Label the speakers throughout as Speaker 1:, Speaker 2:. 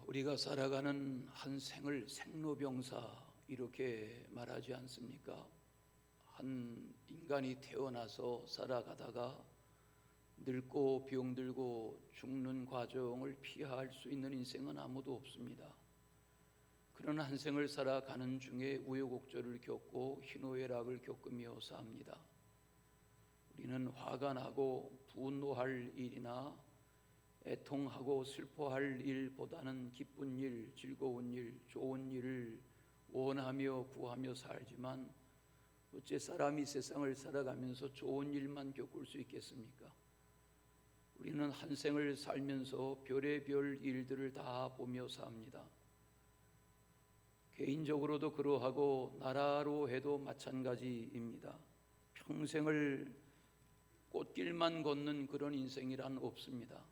Speaker 1: 우리가 살아가는 한 생을 생로병사 이렇게 말하지 않습니까? 한 인간이 태어나서 살아가다가 늙고 병들고 죽는 과정을 피할 수 있는 인생은 아무도 없습니다. 그런 한 생을 살아가는 중에 우여곡절을 겪고 희노애락을 겪으며 삽니다. 우리는 화가 나고 분노할 일이나 애통하고 슬퍼할 일보다는 기쁜 일, 즐거운 일, 좋은 일을 원하며 구하며 살지만 어째 사람이 세상을 살아가면서 좋은 일만 겪을 수 있겠습니까? 우리는 한 생을 살면서 별의별 일들을 다 보며 삽니다. 개인적으로도 그러하고 나라로 해도 마찬가지입니다. 평생을 꽃길만 걷는 그런 인생이란 없습니다.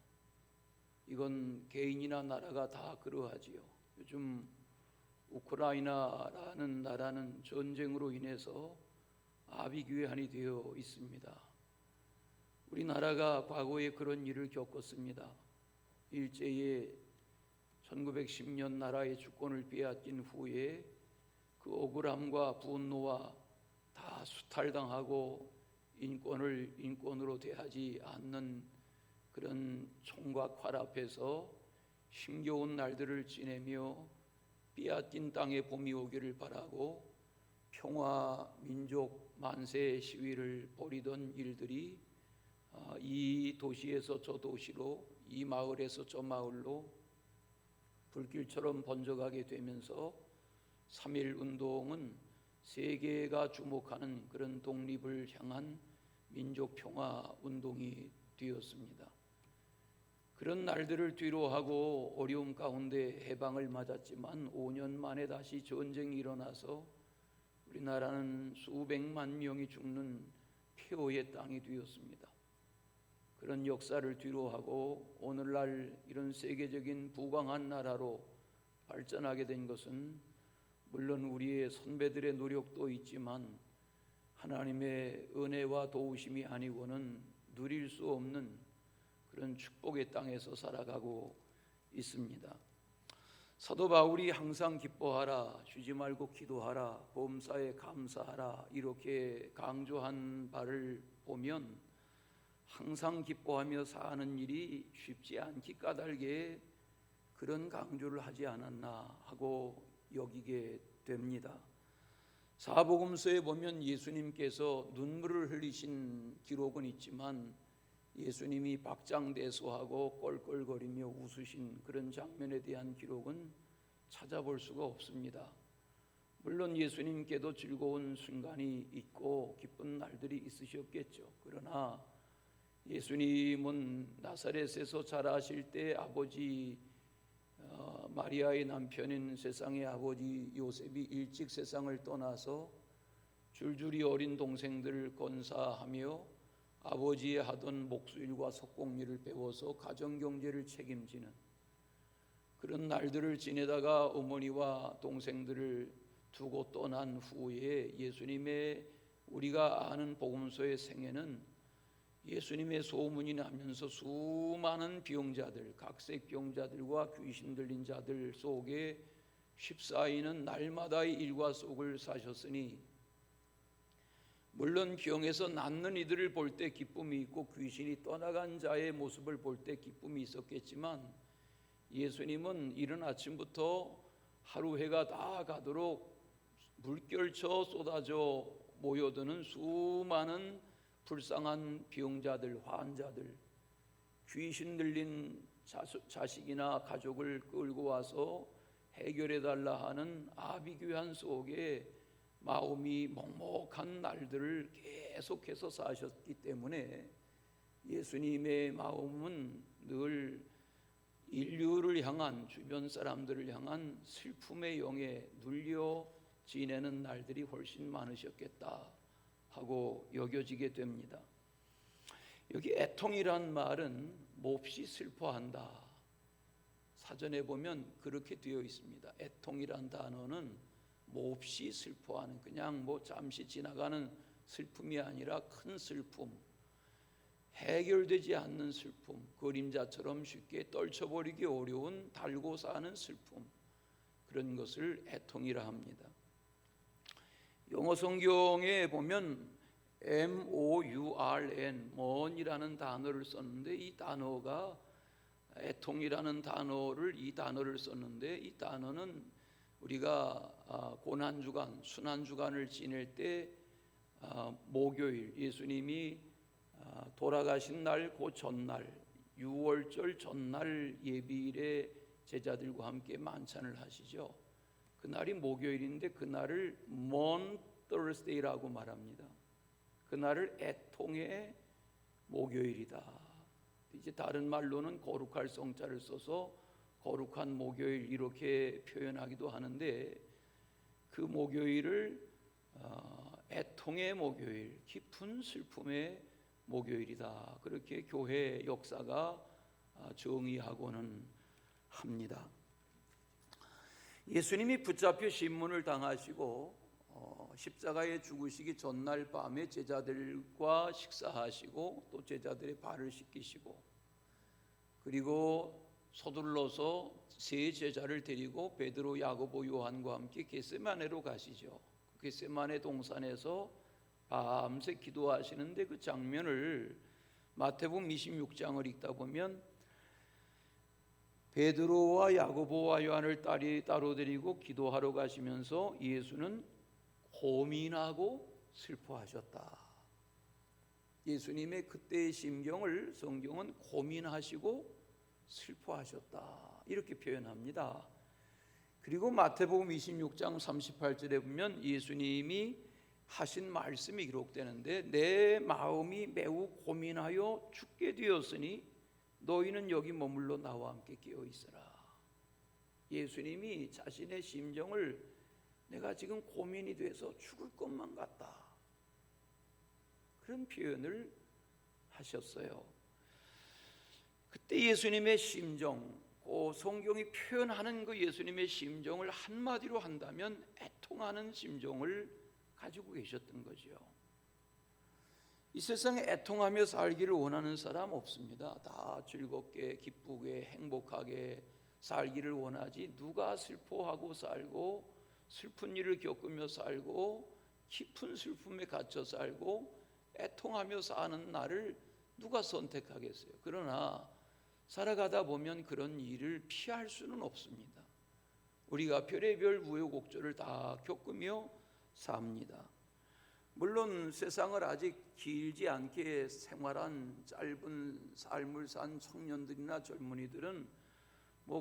Speaker 1: 이건 개인이나 나라가 다 그러하지요. 요즘 우크라이나라는 나라는 전쟁으로 인해서 아비규환이 되어 있습니다. 우리나라가 과거에 그런 일을 겪었습니다. 일제에 1910년 나라의 주권을 빼앗긴 후에 그 억울함과 분노와 다 수탈당하고 인권을 인권으로 대하지 않는 그런 총과 활 앞에서 힘겨운 날들을 지내며 빼앗긴 땅에 봄이 오기를 바라고 평화 민족 만세 시위를 벌이던 일들이 이 도시에서 저 도시로, 이 마을에서 저 마을로 불길처럼 번져가게 되면서 3.1 운동은 세계가 주목하는 그런 독립을 향한 민족 평화 운동이 되었습니다. 그런 날들을 뒤로하고 어려움 가운데 해방을 맞았지만 5년 만에 다시 전쟁이 일어나서 우리나라는 수백만 명이 죽는 폐허의 땅이 되었습니다. 그런 역사를 뒤로하고 오늘날 이런 세계적인 부강한 나라로 발전하게 된 것은 물론 우리의 선배들의 노력도 있지만 하나님의 은혜와 도우심이 아니고는 누릴 수 없는 그런 축복의 땅에서 살아가고 있습니다. 사도 바울이 항상 기뻐하라, 쉬지 말고 기도하라, 범사에 감사하라 이렇게 강조한 바를 보면 항상 기뻐하며 사는 일이 쉽지 않기 까닭에 그런 강조를 하지 않았나 하고 여기게 됩니다. 사복음서에 보면 예수님께서 눈물을 흘리신 기록은 있지만 예수님이 박장대소하고 껄껄거리며 웃으신 그런 장면에 대한 기록은 찾아볼 수가 없습니다. 물론 예수님께도 즐거운 순간이 있고 기쁜 날들이 있으셨겠죠. 그러나 예수님은 나사렛에서 자라실 때 아버지 마리아의 남편인 세상의 아버지 요셉이 일찍 세상을 떠나서 줄줄이 어린 동생들을 건사하며 아버지의 하던 목수일과 석공일을 배워서 가정경제를 책임지는 그런 날들을 지내다가 어머니와 동생들을 두고 떠난 후에 예수님의 우리가 아는 복음서의 생애는 예수님의 소문이 나면서 수많은 병자들, 각색병자들과 귀신 들린 자들 속에 휩싸이는 날마다의 일과 속을 사셨으니 물론 병에서 낫는 이들을 볼 때 기쁨이 있고 귀신이 떠나간 자의 모습을 볼 때 기쁨이 있었겠지만 예수님은 이른 아침부터 하루 해가 다 가도록 물결쳐 쏟아져 모여드는 수많은 불쌍한 병자들, 환자들, 귀신 들린 자식이나 가족을 끌고 와서 해결해달라 하는 아비규환 속에 마음이 먹먹한 날들을 계속해서 사셨기 때문에 예수님의 마음은 늘 인류를 향한, 주변 사람들을 향한 슬픔의 영에 눌려 지내는 날들이 훨씬 많으셨겠다 하고 여겨지게 됩니다. 여기 애통이란 말은 몹시 슬퍼한다. 사전에 보면 그렇게 되어 있습니다. 애통이란 단어는 몹시 슬퍼하는, 그냥 잠시 지나가는 슬픔이 아니라 큰 슬픔, 해결되지 않는 슬픔, 그림자처럼 쉽게 떨쳐버리기 어려운 달고 사는 슬픔, 그런 것을 애통이라 합니다. 영어 성경에 보면 mourn, mourn이라는 단어를 썼는데, 이 단어가 애통이라는 이 단어를 썼는데, 이 단어는 우리가 고난주간, 순환주간을 지낼 때 목요일, 예수님이 돌아가신 날 그 전날, 유월절 전날 예비일에 제자들과 함께 만찬을 하시죠. 그날이 목요일인데 그날을 Mourn Thursday라고 말합니다. 그날을 애통의 목요일이다. 이제 다른 말로는 거룩할 성자를 써서 거룩한 목요일 이렇게 표현하기도 하는데, 그 목요일을 애통의 목요일, 깊은 슬픔의 목요일이다, 그렇게 교회 역사가 정의하고는 합니다. 예수님이 붙잡혀 신문을 당하시고 십자가에 죽으시기 전날 밤에 제자들과 식사하시고 또 제자들의 발을 씻기시고, 그리고 서둘러서 세 제자를 데리고 베드로, 야고보, 요한과 함께 겟세마네로 가시죠. 겟세마네 동산에서 밤새 기도하시는데, 그 장면을 마태복음 26장을 읽다 보면 베드로와 야고보와 요한을 따로 데리고 기도하러 가시면서 예수는 고민하고 슬퍼하셨다. 예수님의 그때의 심경을 성경은 고민하시고 슬퍼하셨다, 이렇게 표현합니다. 그리고 마태복음 26장 38절에 보면 예수님이 하신 말씀이 기록되는데, 내 마음이 매우 고민하여 죽게 되었으니 너희는 여기 머물러 나와 함께 깨어 있으라. 예수님이 자신의 심정을 내가 지금 고민이 돼서 죽을 것만 같다, 그런 표현을 하셨어요. 그때 예수님의 심정, 성경이 표현하는 그 예수님의 심정을 한마디로 한다면 애통하는 심정을 가지고 계셨던 거죠. 이 세상에 애통하며 살기를 원하는 사람 없습니다. 다 즐겁게 기쁘게 행복하게 살기를 원하지, 누가 슬퍼하고 살고 슬픈 일을 겪으며 살고 깊은 슬픔에 갇혀 살고 애통하며 사는 날을 누가 선택하겠어요? 그러나 살아가다 보면 그런 일을 피할 수는 없습니다. 우리가 별의별 우여곡절을 다 겪으며 삽니다. 물론 세상을 아직 길지 않게 생활한 짧은 삶을 산 청년들이나 젊은이들은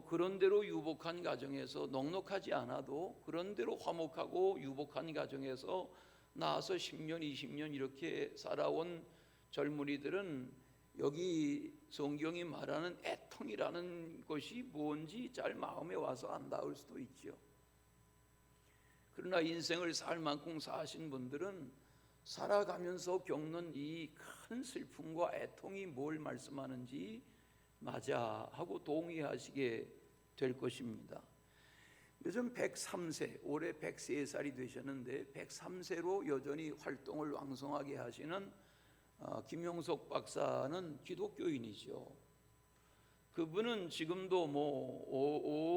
Speaker 1: 그런 대로 유복한 가정에서, 넉넉하지 않아도 그런 대로 화목하고 유복한 가정에서 나와서 10년 20년 이렇게 살아온 젊은이들은 여기 성경이 말하는 애통이라는 것이 뭔지 잘 마음에 와서 안 닿을 수도 있죠. 그러나 인생을 살 만큼 사신 분들은 살아가면서 겪는 이 큰 슬픔과 애통이 뭘 말씀하는지 맞아 하고 동의하시게 될 것입니다. 요즘 103세, 올해 103살이 되셨는데 103세로 여전히 활동을 왕성하게 하시는 김용석 박사는 기독교인이죠. 그분은 지금도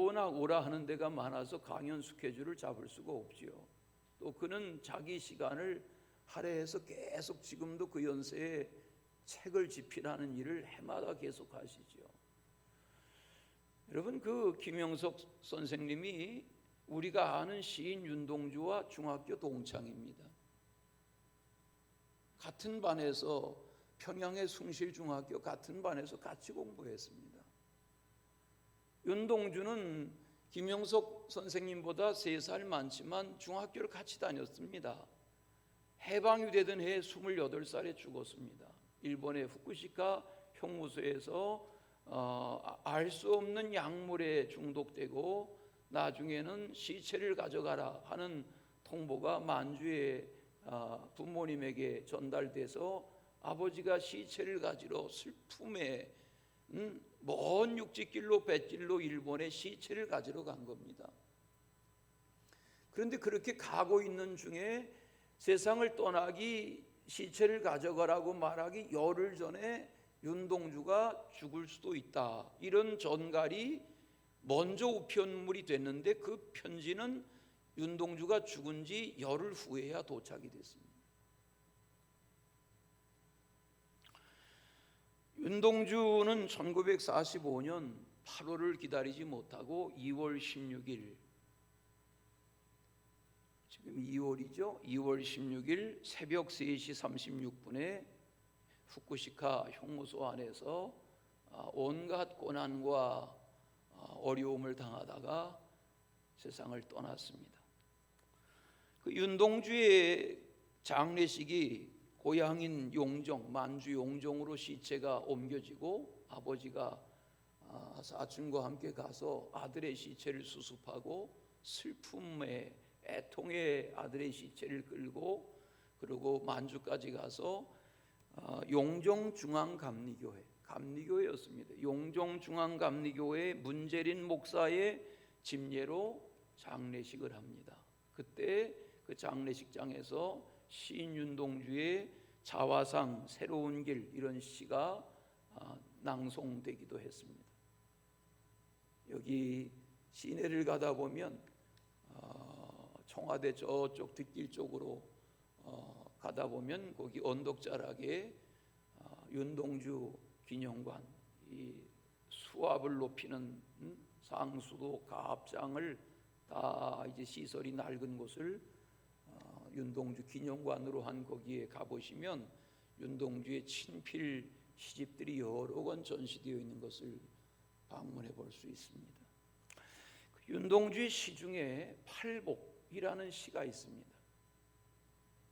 Speaker 1: 워낙 오라 하는 데가 많아서 강연 스케줄을 잡을 수가 없지요. 또 그는 자기 시간을 할애해서 계속 지금도 그 연세에 책을 집필하는 일을 해마다 계속 하시죠. 여러분, 그 김영석 선생님이 우리가 아는 시인 윤동주와 중학교 동창입니다. 같은 반에서, 평양의 숭실중학교 같은 반에서 같이 공부했습니다. 윤동주는 김영석 선생님보다 3살 많지만 중학교를 같이 다녔습니다. 해방이 되던 해 28살에 죽었습니다. 일본의 후쿠시카 형무소에서 알 수 없는 약물에 중독되고 나중에는 시체를 가져가라 하는 통보가 만주의 부모님에게 전달돼서 아버지가 시체를 가지러 슬픔에 먼 육지길로 뱃길로 일본에 시체를 가지러 간 겁니다. 그런데 그렇게 가고 있는 중에 세상을 떠나기 시체를 가져가라고 말하기 열흘 전에 윤동주가 죽을 수도 있다, 이런 전갈이 먼저 우편물이 됐는데 그 편지는 윤동주가 죽은 지 열흘 후에야 도착이 됐습니다. 윤동주는 1945년 8월을 기다리지 못하고 2월 16일, 지금 2월이죠. 2월 16일 새벽 3시 36분에 후쿠시카 형무소 안에서 온갖 고난과 어려움을 당하다가 세상을 떠났습니다. 그 윤동주의 장례식이 고향인 용정, 만주 용정으로 시체가 옮겨지고 아버지가 사촌과 함께 가서 아들의 시체를 수습하고 슬픔에 애통의 아들의 시체를 끌고, 그리고 만주까지 가서 용정중앙감리교회, 감리교회였습니다. 용정중앙감리교회 문재린 목사의 집례로 장례식을 합니다. 그때 그 장례식장에서 시인 윤동주의 자화상 새로운 길, 이런 시가 낭송되기도 했습니다. 여기 시내를 가다 보면 청와대 저쪽 뒷길 쪽으로 가다 보면 거기 언덕자락에 윤동주 기념관, 이 수압을 높이는 상수도 가합장을 다 이제 시설이 낡은 곳을 윤동주 기념관으로 한 거기에 가보시면 윤동주의 친필 시집들이 여러 권 전시되어 있는 것을 방문해 볼 수 있습니다. 윤동주의 시 중에 팔복이라는 시가 있습니다.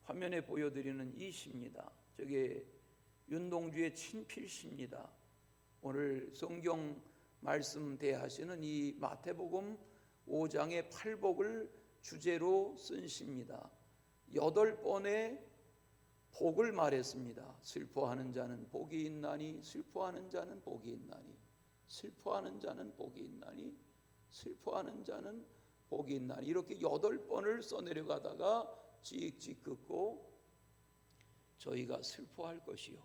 Speaker 1: 화면에 보여드리는 이 시입니다. 저게 윤동주의 친필 시입니다. 오늘 성경 말씀 대하시는 이 마태복음 5장의 팔복을 주제로 쓴 시입니다. 8번의 복을 말했습니다. 슬퍼하는 자는 복이 있나니, 슬퍼하는 자는 복이 있나니, 슬퍼하는 자는 복이 있나니, 슬퍼하는 자는 복이 있나니, 이렇게 8번을 써내려가다가 찍찍 긋고 저희가 슬퍼할 것이요,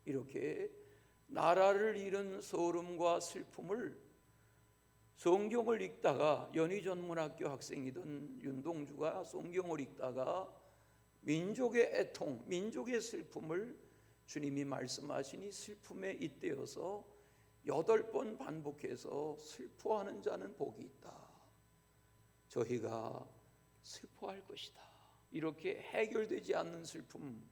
Speaker 1: 이렇게 나라를 잃은 서름과 슬픔을 성경을 읽다가 연희전문학교 학생이던 윤동주가 성경을 읽다가 민족의 애통, 민족의 슬픔을 주님이 말씀하시니 슬픔에 잇대어서 8번 반복해서 슬퍼하는 자는 복이 있다, 저희가 슬퍼할 것이다, 이렇게 해결되지 않는 슬픔,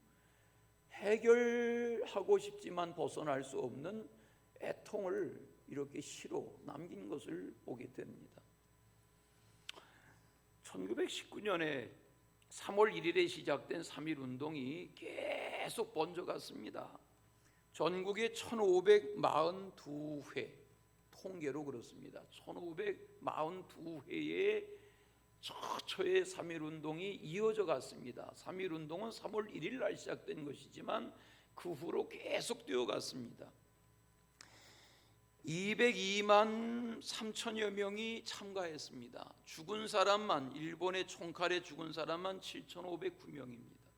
Speaker 1: 해결하고 싶지만 벗어날 수 없는 애통을 이렇게 시로 남긴 것을 보게 됩니다. 1919년에 3월 1일에 시작된 3.1운동이 계속 번져갔습니다. 전국에 1542회, 통계로 그렇습니다. 1542회의 처처의 3.1운동이 이어져 갔습니다. 3.1운동은 3월 1일 날 시작된 것이지만 그 후로 계속 되어갔습니다. 202만 3천여 명이 참가했습니다. 죽은 사람만, 일본의 총칼에 죽은 사람만 7,509명입니다.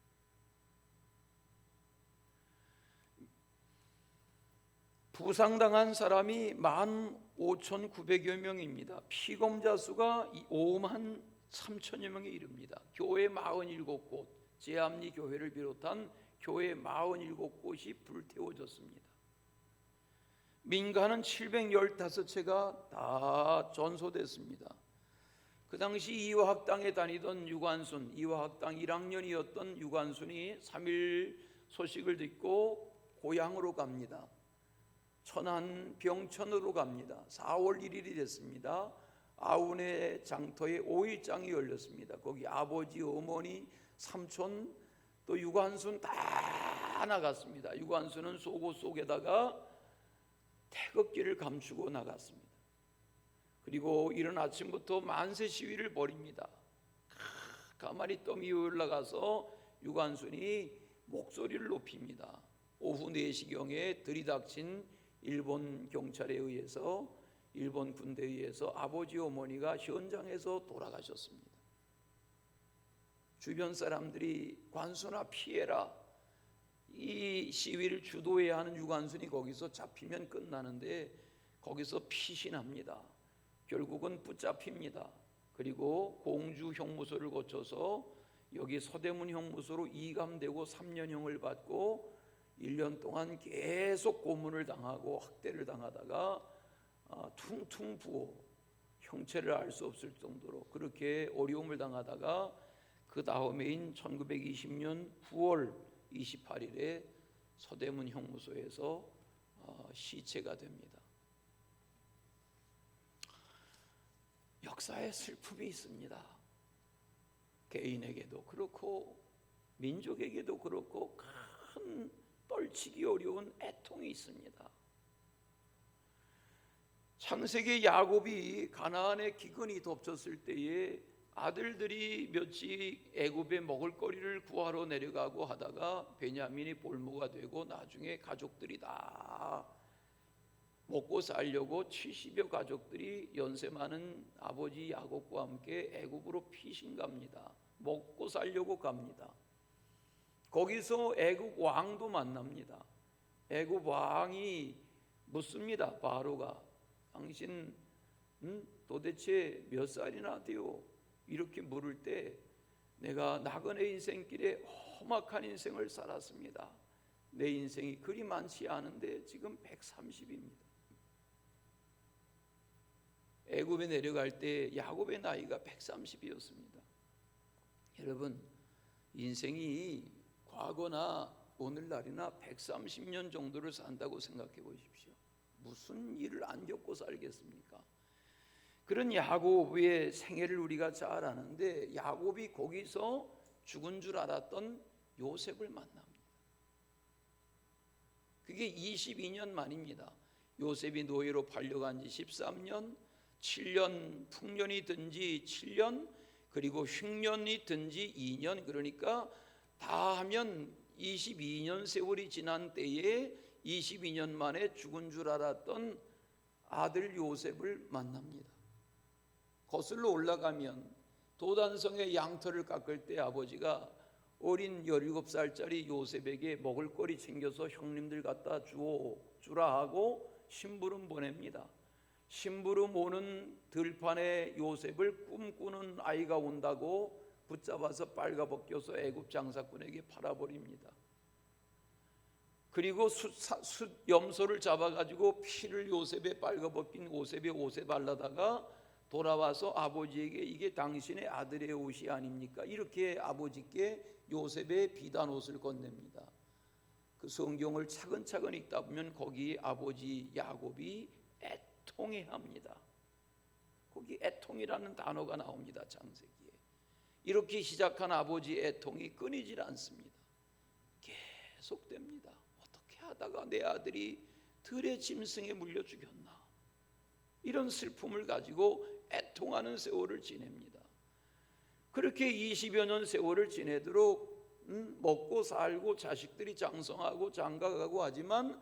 Speaker 1: 부상당한 사람이 15,900여 명입니다. 피검자 수가 5만 3천여 명에 이릅니다. 교회 47곳, 제암리 교회를 비롯한 교회 47곳이 불태워졌습니다. 민가는 715채가 다 전소됐습니다. 그 당시 이화학당에 다니던 유관순, 이화학당 1학년이었던 유관순이 3.1 소식을 듣고 고향으로 갑니다. 천안 병천으로 갑니다. 4월 1일이 됐습니다. 아운의 장터에 5일장이 열렸습니다. 거기 아버지, 어머니, 삼촌, 또 유관순 다 나갔습니다. 유관순은 속옷 속에다가 태극기를 감추고 나갔습니다. 그리고 이른 아침부터 만세 시위를 벌입니다. 가만히 덤이 올라가서 유관순이 목소리를 높입니다. 오후 4시경에 들이닥친 일본 경찰에 의해서, 일본 군대에 의해서 아버지 어머니가 현장에서 돌아가셨습니다. 주변 사람들이 관순아 피해라, 이 시위를 주도해야 하는 유관순이 거기서 잡히면 끝나는데 거기서 피신합니다. 결국은 붙잡힙니다. 그리고 공주 형무소를 거쳐서 여기 서대문 형무소로 이감되고 3년형을 받고 1년 동안 계속 고문을 당하고 학대를 당하다가 퉁퉁 부어 형체를 알 수 없을 정도로 그렇게 어려움을 당하다가 그 다음해인 1920년 9월 28일에 서대문 형무소에서 시체가 됩니다. 역사에 슬픔이 있습니다. 개인에게도 그렇고 민족에게도 그렇고 큰 떨치기 어려운 애통이 있습니다. 창세기 야곱이 가나안의 기근이 덮쳤을 때에 아들들이 몇이 애굽에 먹을거리를 구하러 내려가고 하다가 베냐민이 볼모가 되고 나중에 가족들이 다 먹고 살려고 70여 가족들이 연세 많은 아버지 야곱과 함께 애굽으로 피신 갑니다. 먹고 살려고 갑니다. 거기서 애굽 왕도 만납니다. 애굽 왕이 묻습니다. 바로가 당신 도대체 몇 살이나 돼요? 이렇게 물을 때 내가 나그네 인생길에 험악한 인생을 살았습니다. 내 인생이 그리 많지 않은데 지금 130입니다. 애굽에 내려갈 때 야곱의 나이가 130이었습니다. 여러분, 인생이 과거나 오늘날이나 130년 정도를 산다고 생각해 보십시오. 무슨 일을 안 겪고 살겠습니까? 그런 야곱의 생애를 우리가 잘 아는데 야곱이 거기서 죽은 줄 알았던 요셉을 만납니다. 그게 22년 만입니다. 요셉이 노예로 팔려간 지 13년, 7년 풍년이 든 지 7년, 그리고 흉년이 든 지 2년, 그러니까 다 하면 22년 세월이 지난 때에 22년 만에 죽은 줄 알았던 아들 요셉을 만납니다. 거슬러 올라가면 도단성의 양털을 깎을 때 아버지가 어린 17살짜리 요셉에게 먹을거리 챙겨서 형님들 갖다 주라 하고 심부름 보냅니다. 심부름 오는 들판에 요셉을 꿈꾸는 아이가 온다고 붙잡아서 빨가벗겨서 애굽 장사꾼에게 팔아버립니다. 그리고 염소를 잡아가지고 피를 요셉에 빨가벗긴 요셉의 옷에 발라다가 돌아와서 아버지에게 이게 당신의 아들의 옷이 아닙니까? 이렇게 아버지께 요셉의 비단 옷을 건넵니다. 그 성경을 차근차근 읽다 보면 거기 아버지 야곱이 애통해합니다. 거기 애통이라는 단어가 나옵니다. 창세기에. 이렇게 시작한 아버지의 애통이 끊이질 않습니다. 계속됩니다. 어떻게 하다가 내 아들이 들의 짐승에 물려 죽였나? 이런 슬픔을 가지고 애통하는 세월을 지냅니다. 그렇게 20여 년 세월을 지내도록 먹고 살고 자식들이 장성하고 장가가고 하지만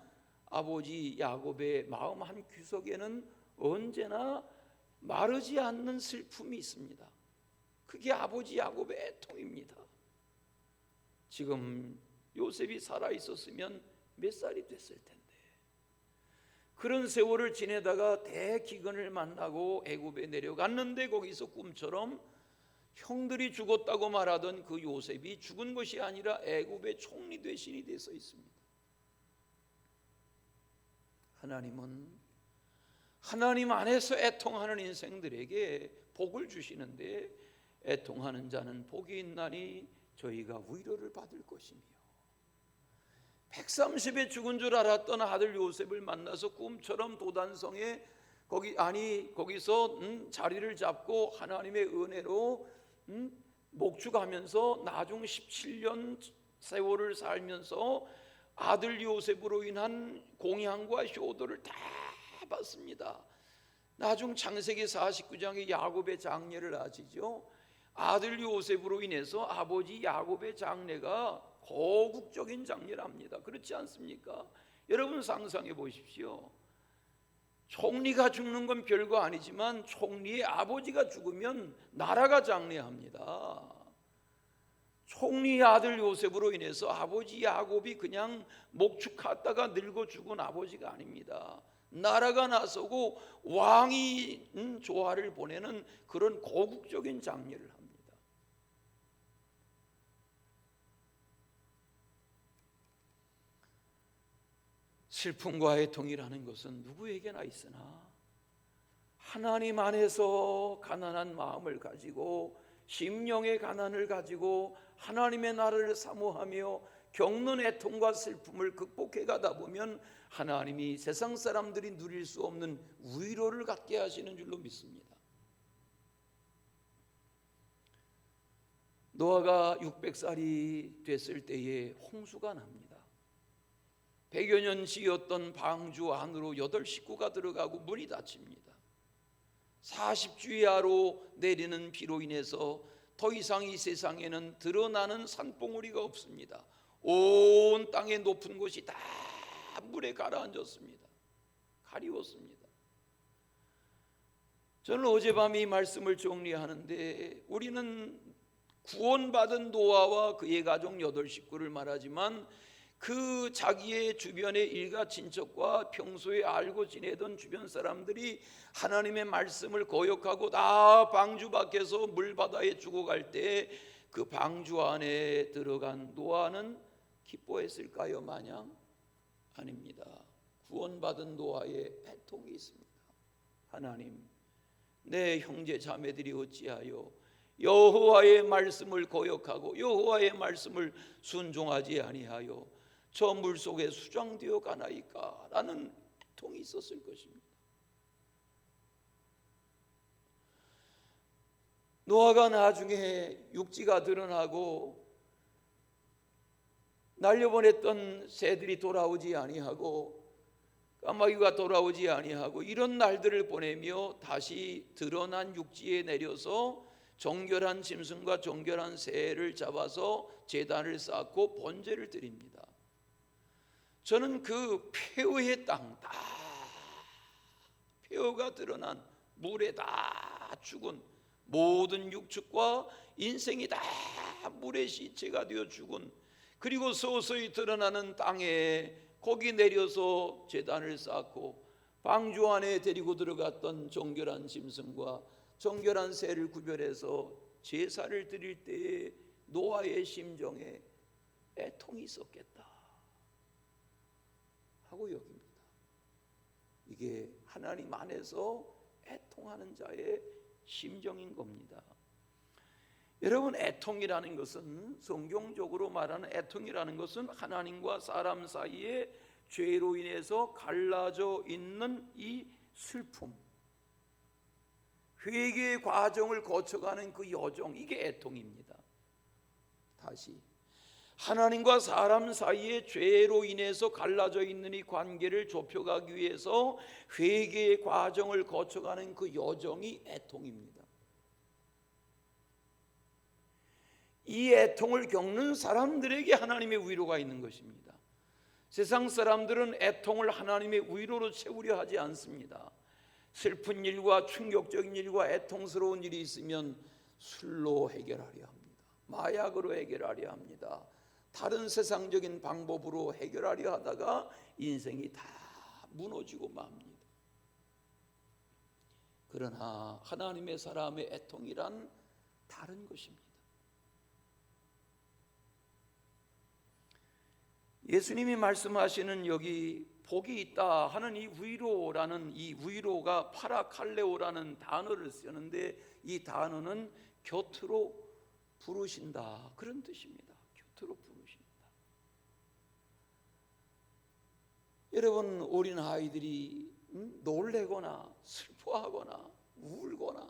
Speaker 1: 아버지 야곱의 마음 한 구석에는 언제나 마르지 않는 슬픔이 있습니다. 그게 아버지 야곱의 애통입니다. 지금 요셉이 살아있었으면 몇 살이 됐을 텐데 그런 세월을 지내다가 대기근을 만나고 애굽에 내려갔는데 거기서 꿈처럼 형들이 죽었다고 말하던 그 요셉이 죽은 것이 아니라 애굽의 총리 대신이 돼서 있습니다. 하나님은 하나님 안에서 애통하는 인생들에게 복을 주시는데 애통하는 자는 복이 있나니 저희가 위로를 받을 것이며 130에 죽은 줄 알았던 아들 요셉을 만나서 꿈처럼 도단성에 거기서 자리를 잡고 하나님의 은혜로 목축하면서 나중 17년 세월을 살면서 아들 요셉으로 인한 공양과 효도를 다 받습니다. 나중 창세기 49장의 야곱의 장례를 아시죠? 아들 요셉으로 인해서 아버지 야곱의 장례가 거국적인 장례랍니다. 그렇지 않습니까? 여러분 상상해 보십시오. 총리가 죽는 건 별거 아니지만 총리의 아버지가 죽으면 나라가 장례합니다. 총리의 아들 요셉으로 인해서 아버지 야곱이 그냥 목축하다가 늙어 죽은 아버지가 아닙니다. 나라가 나서고 왕이 조화를 보내는 그런 고국적인 장례를 합니다. 슬픔과 애통이라는 것은 누구에게나 있으나 하나님 안에서 가난한 마음을 가지고 심령의 가난을 가지고 하나님의 나라를 사모하며 겪는 애통과 슬픔을 극복해 가다 보면 하나님이 세상 사람들이 누릴 수 없는 위로를 갖게 하시는 줄로 믿습니다. 노아가 600살이 됐을 때에 홍수가 납니다. 100여 년 지었던 방주 안으로 8 식구가 들어가고 문이 닫힙니다. 40주 이하로 내리는 비로 인해서 더 이상 이 세상에는 드러나는 산봉우리가 없습니다. 온 땅의 높은 곳이 다 물에 가라앉았습니다. 가리웠습니다. 저는 어젯밤에 이 말씀을 정리하는데 우리는 구원받은 노아와 그의 가족 8 식구를 말하지만 그 자기의 주변의 일가 친척과 평소에 알고 지내던 주변 사람들이 하나님의 말씀을 거역하고 다 방주 밖에서 물바다에 죽어갈 때 그 방주 안에 들어간 노아는 기뻐했을까요? 마냥? 아닙니다. 구원받은 노아의 애통이 있습니다. 하나님, 내 형제 자매들이 어찌하여 여호와의 말씀을 거역하고 여호와의 말씀을 순종하지 아니하여 저 물속에 수장되어 가나이까? 라는 애통이 있었을 것입니다. 노아가 나중에 육지가 드러나고 날려보냈던 새들이 돌아오지 아니하고 까마귀가 돌아오지 아니하고 이런 날들을 보내며 다시 드러난 육지에 내려서 정결한 짐승과 정결한 새를 잡아서 제단을 쌓고 번제를 드립니다. 저는 그 폐허의 땅, 다 폐허가 드러난 물에 다 죽은 모든 육축과 인생이 다 물의 시체가 되어 죽은, 그리고 서서히 드러나는 땅에 거기 내려서 제단을 쌓고 방주 안에 데리고 들어갔던 정결한 짐승과 정결한 새를 구별해서 제사를 드릴 때에 노아의 심정에 애통이 있었겠다 하고 여깁니다. 이게 하나님 안에서 애통하는 자의 심정인 겁니다. 여러분, 애통이라는 것은, 성경적으로 말하는 애통이라는 것은 하나님과 사람 사이에 죄로 인해서 갈라져 있는 이 슬픔, 회개의 과정을 거쳐가는 그 여정, 이게 애통입니다. 다시, 하나님과 사람 사이에 죄로 인해서 갈라져 있는 이 관계를 좁혀가기 위해서 회개의 과정을 거쳐가는 그 여정이 애통입니다. 이 애통을 겪는 사람들에게 하나님의 위로가 있는 것입니다. 세상 사람들은 애통을 하나님의 위로로 채우려 하지 않습니다. 슬픈 일과 충격적인 일과 애통스러운 일이 있으면 술로 해결하려 합니다. 마약으로 해결하려 합니다. 다른 세상적인 방법으로 해결하려 하다가 인생이 다 무너지고 맙니다. 그러나 하나님의 사람의 애통이란 다른 것입니다. 예수님이 말씀하시는 여기 복이 있다 하는 이 위로라는, 이 위로가 파라칼레오라는 단어를 쓰는데 이 단어는 곁으로 부르신다, 그런 뜻입니다. 곁으로 부르신다. 여러분, 어린 아이들이 놀래거나 슬퍼하거나 울거나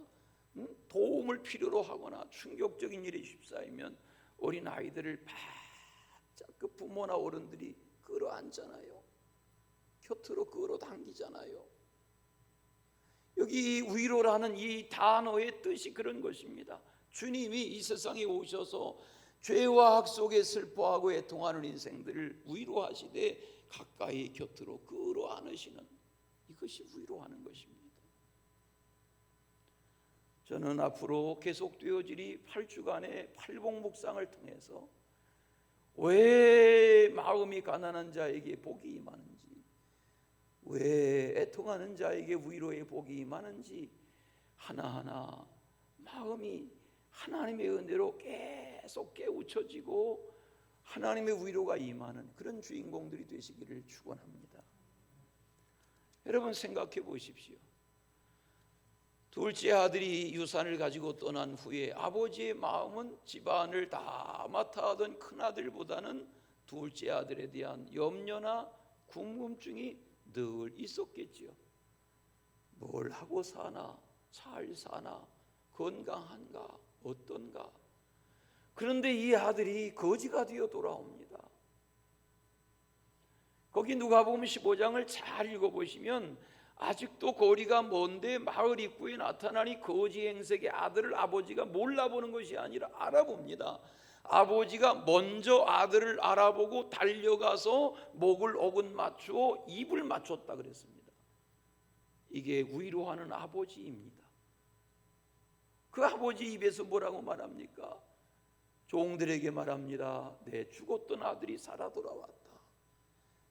Speaker 1: 도움을 필요로 하거나 충격적인 일이 휩싸이면 어린 아이들을 바짝 그 부모나 어른들이 끌어안잖아요. 곁으로 끌어당기잖아요. 여기 위로라는 이 단어의 뜻이 그런 것입니다. 주님이 이 세상에 오셔서 죄와 악 속에 슬퍼하고 애통하는 인생들을 위로하시되 가까이 곁으로 끌어안으시는, 이것이 위로하는 것입니다. 저는 앞으로 계속되어지리 8주간의 팔복 묵상을 통해서 왜 마음이 가난한 자에게 복이 임하는지, 왜 애통하는 자에게 위로의 복이 임하는지 하나하나 마음이 하나님의 은혜로 계속 깨우쳐지고 하나님의 위로가 임하는 그런 주인공들이 되시기를 축원합니다. 여러분 생각해 보십시오. 둘째 아들이 유산을 가지고 떠난 후에 아버지의 마음은 집안을 다 맡아 하던 큰아들보다는 둘째 아들에 대한 염려나 궁금증이 늘 있었겠지요. 뭘 하고 사나, 잘 사나, 건강한가, 어떤가. 그런데 이 아들이 거지가 되어 돌아옵니다. 거기 누가복음 15장을 잘 읽어보시면 아직도 거리가 먼데 마을 입구에 나타나니 거지 행색의 아들을 아버지가 몰라보는 것이 아니라 알아봅니다. 아버지가 먼저 아들을 알아보고 달려가서 목을 어긋 맞추어 입을 맞췄다 그랬습니다. 이게 위로하는 아버지입니다. 그 아버지 입에서 뭐라고 말합니까? 종들에게 말합니다. 내 죽었던 아들이 살아 돌아왔다.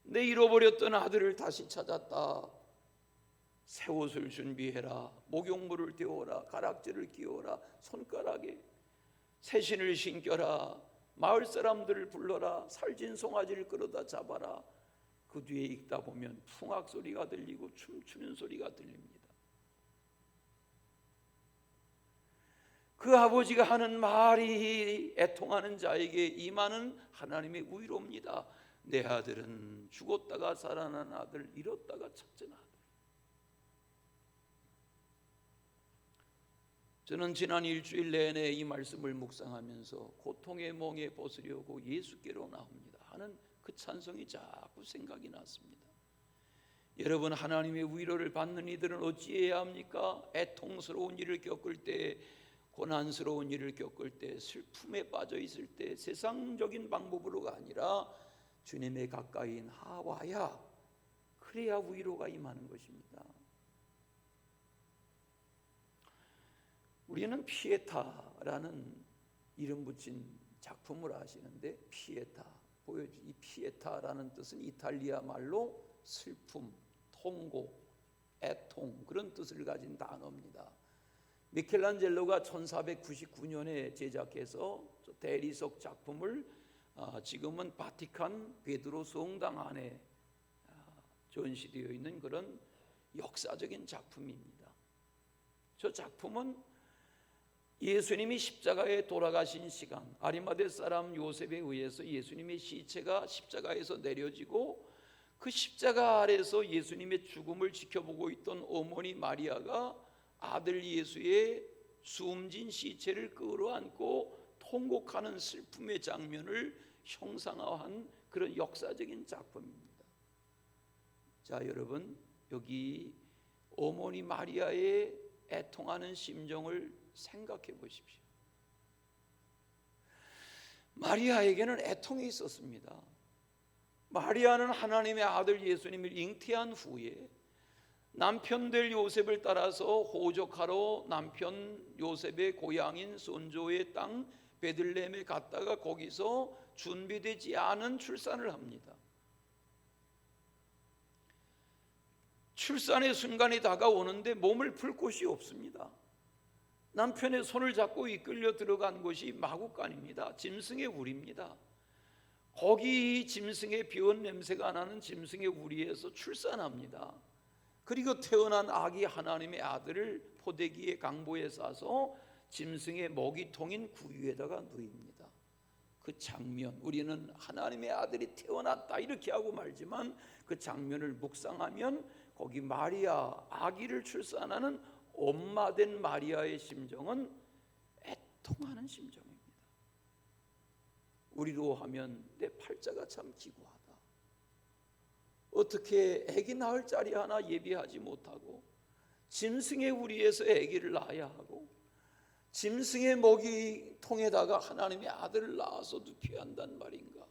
Speaker 1: 내 잃어버렸던 아들을 다시 찾았다. 새 옷을 준비해라. 목욕물을 데워라. 가락지를 끼워라. 손가락에 새신을 신겨라. 마을 사람들을 불러라. 살진 송아지를 끌어다 잡아라. 그 뒤에 읽다 보면 풍악 소리가 들리고 춤추는 소리가 들립니다. 그 아버지가 하는 말이 애통하는 자에게 임하는 하나님의 위로입니다. 내 아들은 죽었다가 살아난 아들, 잃었다가 찾은 아들. 저는 지난 일주일 내내 이 말씀을 묵상하면서 고통의 멍에 벗으려고 예수께로 나옵니다 하는 그 찬송이 자꾸 생각이 났습니다. 여러분, 하나님의 위로를 받는 이들은 어찌해야 합니까? 애통스러운 일을 겪을 때, 고난스러운 일을 겪을 때, 슬픔에 빠져 있을 때 세상적인 방법으로가 아니라 주님의 가까이인 하와야, 그래야 위로가 임하는 것입니다. 우리는 피에타라는 이름 붙인 작품을 아시는데, 피에타, 이 피에타라는 뜻은 이탈리아 말로 슬픔, 통고, 애통, 그런 뜻을 가진 단어입니다. 미켈란젤로가 1499년에 제작해서 대리석 작품을 지금은 바티칸 베드로 성당 안에 전시되어 있는 그런 역사적인 작품입니다. 저 작품은 예수님이 십자가에 돌아가신 시간, 아리마대 사람 요셉에 의해서 예수님의 시체가 십자가에서 내려지고 그 십자가 아래서 예수님의 죽음을 지켜보고 있던 어머니 마리아가 아들 예수의 숨진 시체를 끌어안고 통곡하는 슬픔의 장면을 형상화한 그런 역사적인 작품입니다. 자, 여러분, 여기 어머니 마리아의 애통하는 심정을 생각해 보십시오. 마리아에게는 애통이 있었습니다. 마리아는 하나님의 아들 예수님을 잉태한 후에 남편 될 요셉을 따라서 호적하러 남편 요셉의 고향인 손조의 땅 베들레헴에 갔다가 거기서 준비되지 않은 출산을 합니다. 출산의 순간이 다가오는데 몸을 풀 곳이 없습니다. 남편의 손을 잡고 이끌려 들어간 곳이 마구간입니다. 짐승의 우리입니다. 거기 짐승의 비온 냄새가 나는 짐승의 우리에서 출산합니다. 그리고 태어난 아기 하나님의 아들을 포대기의 강보에 싸서 짐승의 먹이통인 구유에다가 누입니다. 그 장면, 우리는 하나님의 아들이 태어났다 이렇게 하고 말지만 그 장면을 묵상하면 거기 마리아, 아기를 출산하는 엄마 된 마리아의 심정은 애통하는 심정입니다. 우리로 하면 내 팔자가 참 기구하다. 어떻게 아기 낳을 자리 하나 예비하지 못하고 짐승의 우리에서 아기를 낳아야 하고 짐승의 먹이통에다가 하나님의 아들을 낳아서 눕혀야 한단 말인가.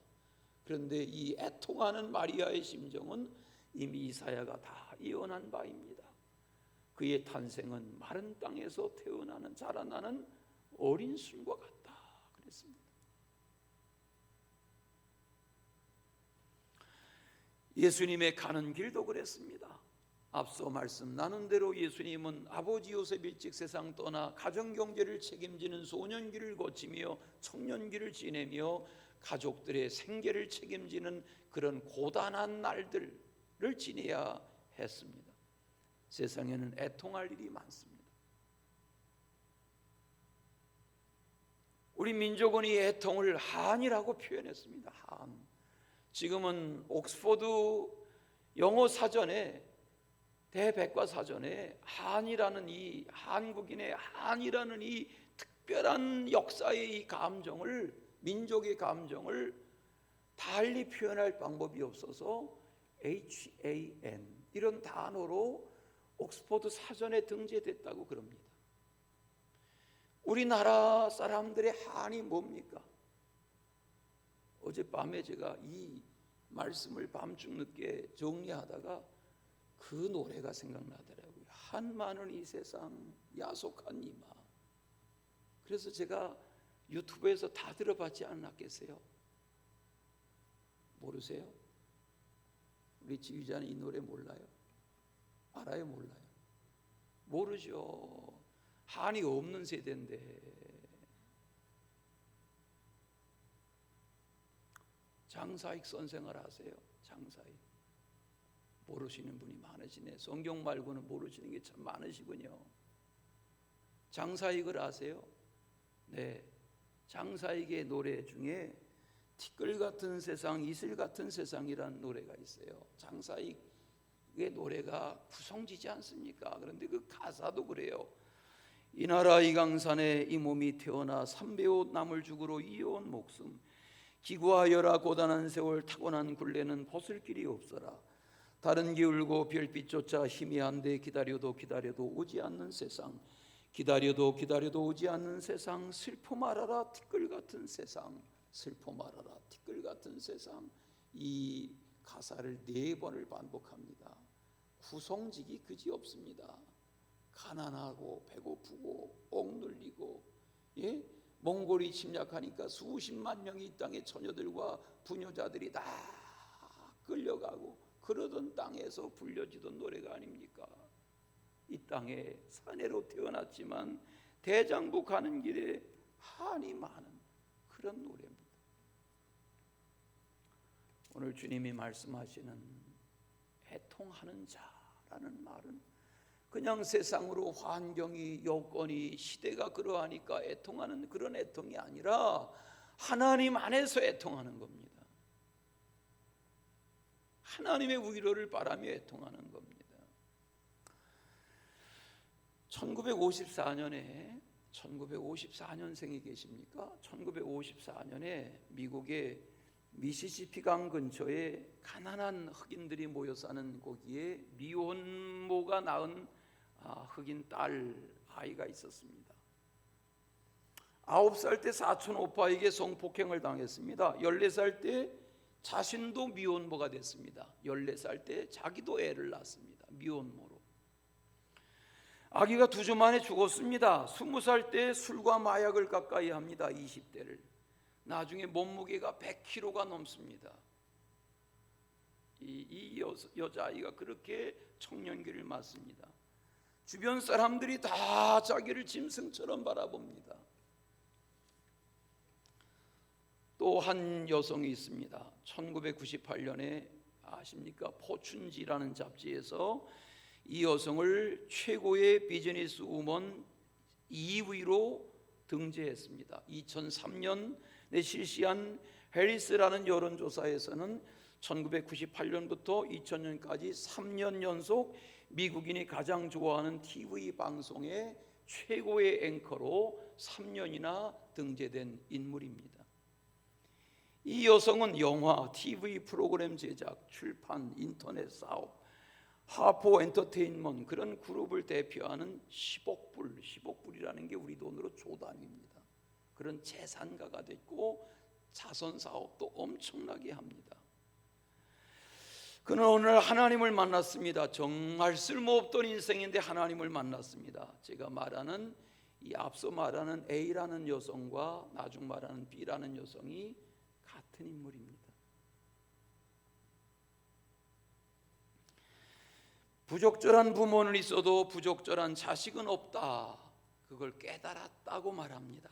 Speaker 1: 그런데 이 애통하는 마리아의 심정은 이미 이사야가 다 예언한 바입니다. 그의 탄생은 마른 땅에서 태어나는 자라나는 어린 순과 같다 그랬습니다. 예수님의 가는 길도 그랬습니다. 앞서 말씀 나눈 대로 예수님은 아버지 요셉 일찍 세상 떠나 가정경제를 책임지는 소년기를 거치며 청년기를 지내며 가족들의 생계를 책임지는 그런 고단한 날들을 지내야 했습니다. 세상에는 애통할 일이 많습니다. 우리 민족은 이 애통을 한이라고 표현했습니다. 한. 지금은 옥스퍼드 영어 사전에 대백과사전에 한이라는 이 한국인의 한이라는 이 특별한 역사의 이 감정을 민족의 감정을 달리 표현할 방법이 없어서 HAN 이런 단어로 옥스퍼드 사전에 등재됐다고 그럽니다. 우리나라 사람들의 한이 뭡니까? 어젯밤에 제가 이 말씀을 밤중 늦게 정리하다가 그 노래가 생각나더라고요. 한 많은 이 세상 야속한 이마. 그래서 제가 유튜브에서 다 들어봤지 않았겠어요? 모르세요? 우리 지휘자는 이 노래 몰라요? 알아요? 몰라요? 모르죠. 한이 없는 세대인데. 장사익 선생을 아세요? 장사익. 모르시는 분이 많으시네. 성경 말고는 모르시는 게 참 많으시군요. 장사익을 아세요? 네. 장사익의 노래 중에 티끌 같은 세상, 이슬 같은 세상이라는 노래가 있어요. 장사익의 노래가 구성지지 않습니까? 그런데 그 가사도 그래요. 이 나라 이 강산에 이 몸이 태어나 삼배옷 나물 죽으로 이어온 목숨 기구하여라 고단한 세월 타고난 굴레는 벗을 길이 없어라. 다른 기울고 별빛조차 힘이 안돼 기다려도 기다려도 오지 않는 세상 기다려도 기다려도 오지 않는 세상 슬퍼 말아라 티끌 같은 세상 슬퍼 말아라 티끌 같은 세상. 이 가사를 4번을 반복합니다. 구성직이 그지없습니다. 가난하고 배고프고 억눌리고 몽골이 침략하니까 수십만 명이 이 땅의 처녀들과 부녀자들이 다 끌려가고 그러던 땅에서 불려지던 노래가 아닙니까? 이 땅에 사내로 태어났지만 대장부 가는 길에 한이 많은 그런 노래입니다. 오늘 주님이 말씀하시는 애통하는 자라는 말은 그냥 세상으로 환경이 여건이 시대가 그러하니까 애통하는 그런 애통이 아니라 하나님 안에서 애통하는 겁니다. 하나님의 위로를 바라며 애통하는 겁니다. 1954년생이 계십니까? 1954년에 미국의 미시시피강 근처에 가난한 흑인들이 모여 사는 거기에 미혼모가 낳은 흑인 딸 아이가 있었습니다. 9살 때 사촌 오빠에게 성폭행을 당했습니다. 14살 때 자신도 미혼모가 됐습니다. 14살 때 자기도 애를 낳았습니다. 미혼모로. 아기가 2주 만에 죽었습니다. 20살 때 술과 마약을 가까이 합니다. 20대를. 나중에 몸무게가 100kg가 넘습니다. 이 여자아이가 그렇게 청년기를 맞습니다. 주변 사람들이 다 자기를 짐승처럼 바라봅니다. 또 한 여성이 있습니다. 1998년에 아십니까? 포춘지라는 잡지에서 이 여성을 최고의 비즈니스 우먼 2위로 등재했습니다. 2003년에 실시한 해리스라는 여론조사에서는 1998년부터 2000년까지 3년 연속 미국인이 가장 좋아하는 TV 방송의 최고의 앵커로 3년이나 등재된 인물입니다. 이 여성은 영화, TV 프로그램 제작, 출판, 인터넷 사업, 하포 엔터테인먼트 그런 그룹을 대표하는 10억불이라는 게 우리 돈으로 조단입니다. 그런 재산가가 됐고 자선 사업도 엄청나게 합니다. 그는 오늘 하나님을 만났습니다. 정말 쓸모없던 인생인데 하나님을 만났습니다. 제가 말하는 이 앞서 말하는 A라는 여성과 나중 말하는 B라는 여성이 같은 인물입니다. 부적절한 부모는 있어도 부적절한 자식은 없다. 그걸 깨달았다고 말합니다.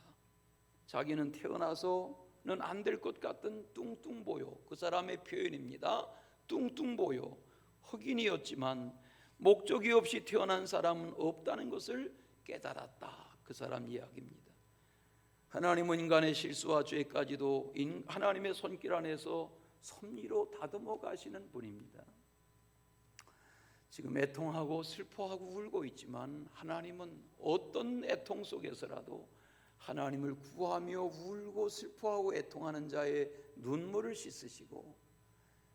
Speaker 1: 자기는 태어나서는 안 될 것 같던 뚱뚱보요, 그 사람의 표현입니다. 뚱뚱보요, 흑인이었지만 목적이 없이 태어난 사람은 없다는 것을 깨달았다. 그 사람 이야기입니다. 하나님은 인간의 실수와 죄까지도 하나님의 손길 안에서 섭리로 다듬어 가시는 분입니다. 지금 애통하고 슬퍼하고 울고 있지만 하나님은 어떤 애통 속에서라도 하나님을 구하며 울고 슬퍼하고 애통하는 자의 눈물을 씻으시고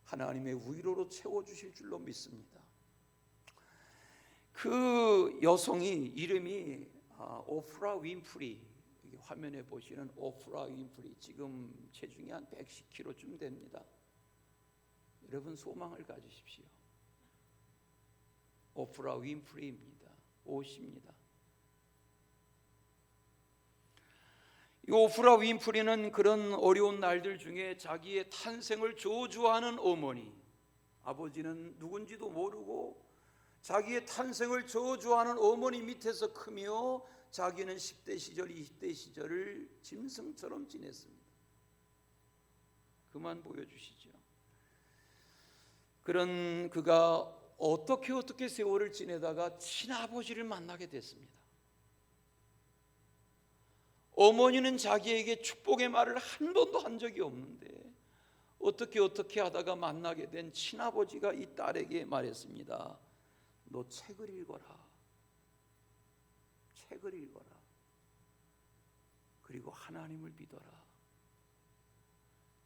Speaker 1: 하나님의 위로로 채워주실 줄로 믿습니다. 그 여성이 이름이 오프라 윈프리, 화면에 보시는 오프라 윈프리, 지금 체중이 한 110kg쯤 됩니다. 여러분 소망을 가지십시오. 오프라 윈프리입니다. 오십니다. 이 오프라 윈프리는 그런 어려운 날들 중에 자기의 탄생을 저주하는 어머니, 아버지는 누군지도 모르고 자기의 탄생을 저주하는 어머니 밑에서 크며 자기는 10대 시절, 20대 시절을 짐승처럼 지냈습니다. 그만 보여주시죠. 그런 그가 어떻게 세월을 지내다가 친아버지를 만나게 됐습니다. 어머니는 자기에게 축복의 말을 한 번도 한 적이 없는데 어떻게 하다가 만나게 된 친아버지가 이 딸에게 말했습니다. 너 책을 읽어라. 책을 읽어라. 그리고 하나님을 믿어라.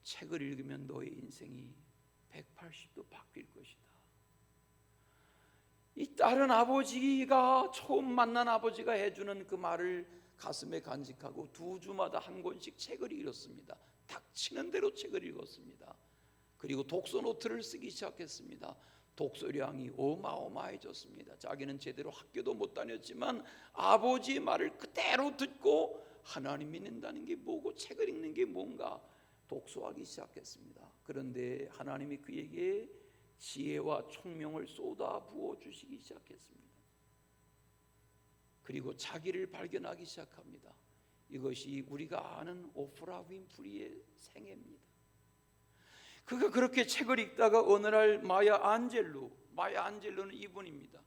Speaker 1: 책을 읽으면 너의 인생이 180도 바뀔 것이다. 이 딸은 아버지가 처음 만난 아버지가 해주는 그 말을 가슴에 간직하고 두 주마다 한 권씩 책을 읽었습니다. 닥치는 대로 책을 읽었습니다. 그리고 독서 노트를 쓰기 시작했습니다. 독서량이 어마어마해졌습니다. 자기는 제대로 학교도 못 다녔지만 아버지의 말을 그대로 듣고 하나님 믿는다는 게 뭐고 책을 읽는 게 뭔가 독서하기 시작했습니다. 그런데 하나님이 그에게 지혜와 총명을 쏟아 부어 주시기 시작했습니다. 그리고 자기를 발견하기 시작합니다. 이것이 우리가 아는 오프라 윈프리의 생애입니다. 그가 그렇게 책을 읽다가 어느 날 마야 안젤루는 이분입니다.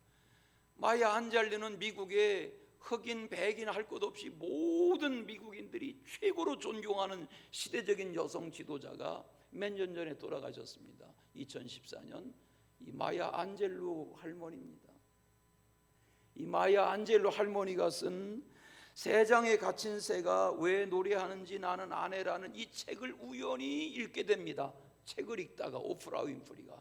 Speaker 1: 마야 안젤루는 미국의 흑인, 백인 할 것 없이 모든 미국인들이 최고로 존경하는 시대적인 여성 지도자가 몇 년 전에 돌아가셨습니다. 2014년 이 마야 안젤루 할머니입니다. 이 마야 안젤루 할머니가 쓴 세 장에 갇힌 새가 왜 노래하는지 나는 아내라는 이 책을 우연히 읽게 됩니다. 책을 읽다가 오프라 윈프리가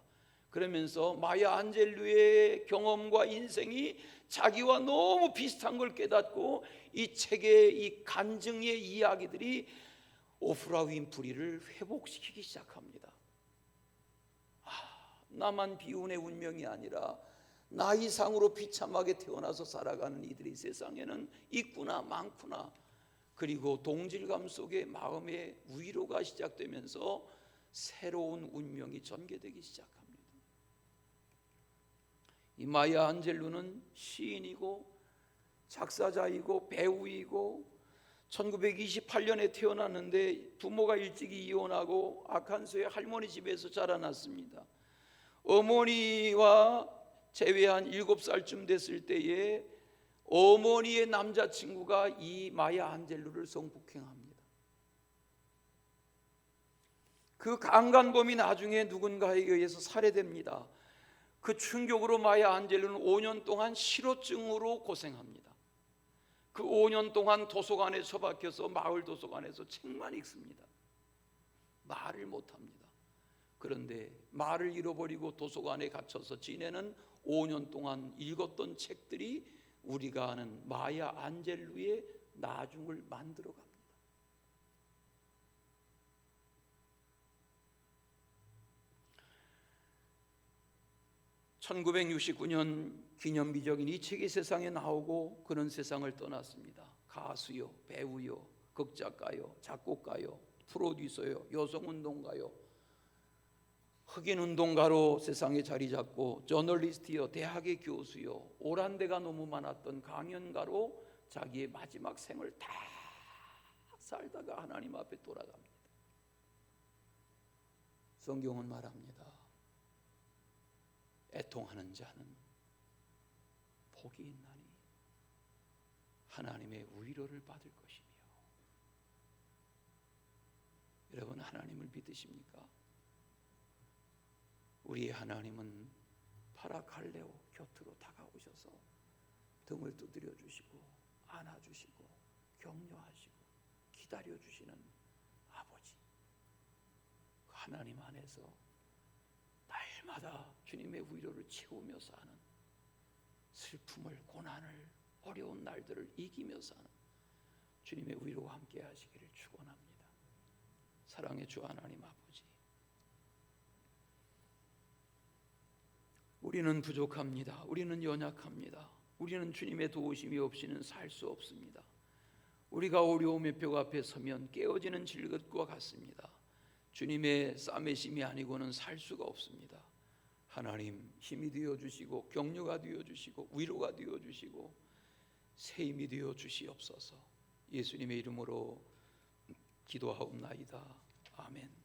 Speaker 1: 그러면서 마야 안젤루의 경험과 인생이 자기와 너무 비슷한 걸 깨닫고 이 책의 이 간증의 이야기들이 오프라 윈프리를 회복시키기 시작합니다. 나만 비운의 운명이 아니라 나 이상으로 비참하게 태어나서 살아가는 이들이 세상에는 있구나, 많구나. 그리고 동질감 속에 마음의 위로가 시작되면서 새로운 운명이 전개되기 시작합니다. 이 마야 안젤루는 시인이고 작사자이고 배우이고 1928년에 태어났는데 부모가 일찍이 이혼하고 아칸소의 할머니 집에서 자라났습니다. 어머니와 제외한 7살쯤 됐을 때에 어머니의 남자친구가 이 마야 안젤루를 성폭행합니다. 그 강간범이 나중에 누군가에게 의해서 살해됩니다. 그 충격으로 마야 안젤루는 5년 동안 실어증으로 고생합니다. 그 5년 동안 도서관에 처박혀서 마을 도서관에서 책만 읽습니다. 말을 못합니다. 그런데 말을 잃어버리고 도서관에 갇혀서 지내는 5년 동안 읽었던 책들이 우리가 아는 마야 안젤루의 나중을 만들어갑니다. 1969년 기념비적인 이 책이 세상에 나오고 그는 세상을 떠났습니다. 가수요, 배우요, 극작가요, 작곡가요, 프로듀서요, 여성운동가요, 흑인운동가로 세상에 자리 잡고 저널리스트요, 대학의 교수요, 오란데가 너무 많았던 강연가로 자기의 마지막 생을 다 살다가 하나님 앞에 돌아갑니다. 성경은 말합니다. 애통하는 자는 복이 있나니 하나님의 위로를 받을 것이며. 여러분, 하나님을 믿으십니까? 우리의 하나님은 파라칼레오 곁으로 다가오셔서 등을 두드려 주시고 안아주시고 격려하시고 기다려주시는 아버지. 그 하나님 안에서 날마다 주님의 위로를 채우며 사는, 슬픔을, 고난을, 어려운 날들을 이기며 사는 주님의 위로와 함께 하시기를 축원합니다. 사랑의 주 하나님 아버지, 우리는 부족합니다. 우리는 연약합니다. 우리는 주님의 도우심이 없이는 살 수 없습니다. 우리가 어려움의 벽 앞에 서면 깨어지는 질것과 같습니다. 주님의 싸매심이 아니고는 살 수가 없습니다. 하나님, 힘이 되어 주시고 격려가 되어 주시고 위로가 되어 주시고 새 힘이 되어 주시옵소서. 예수님의 이름으로 기도하옵나이다. 아멘.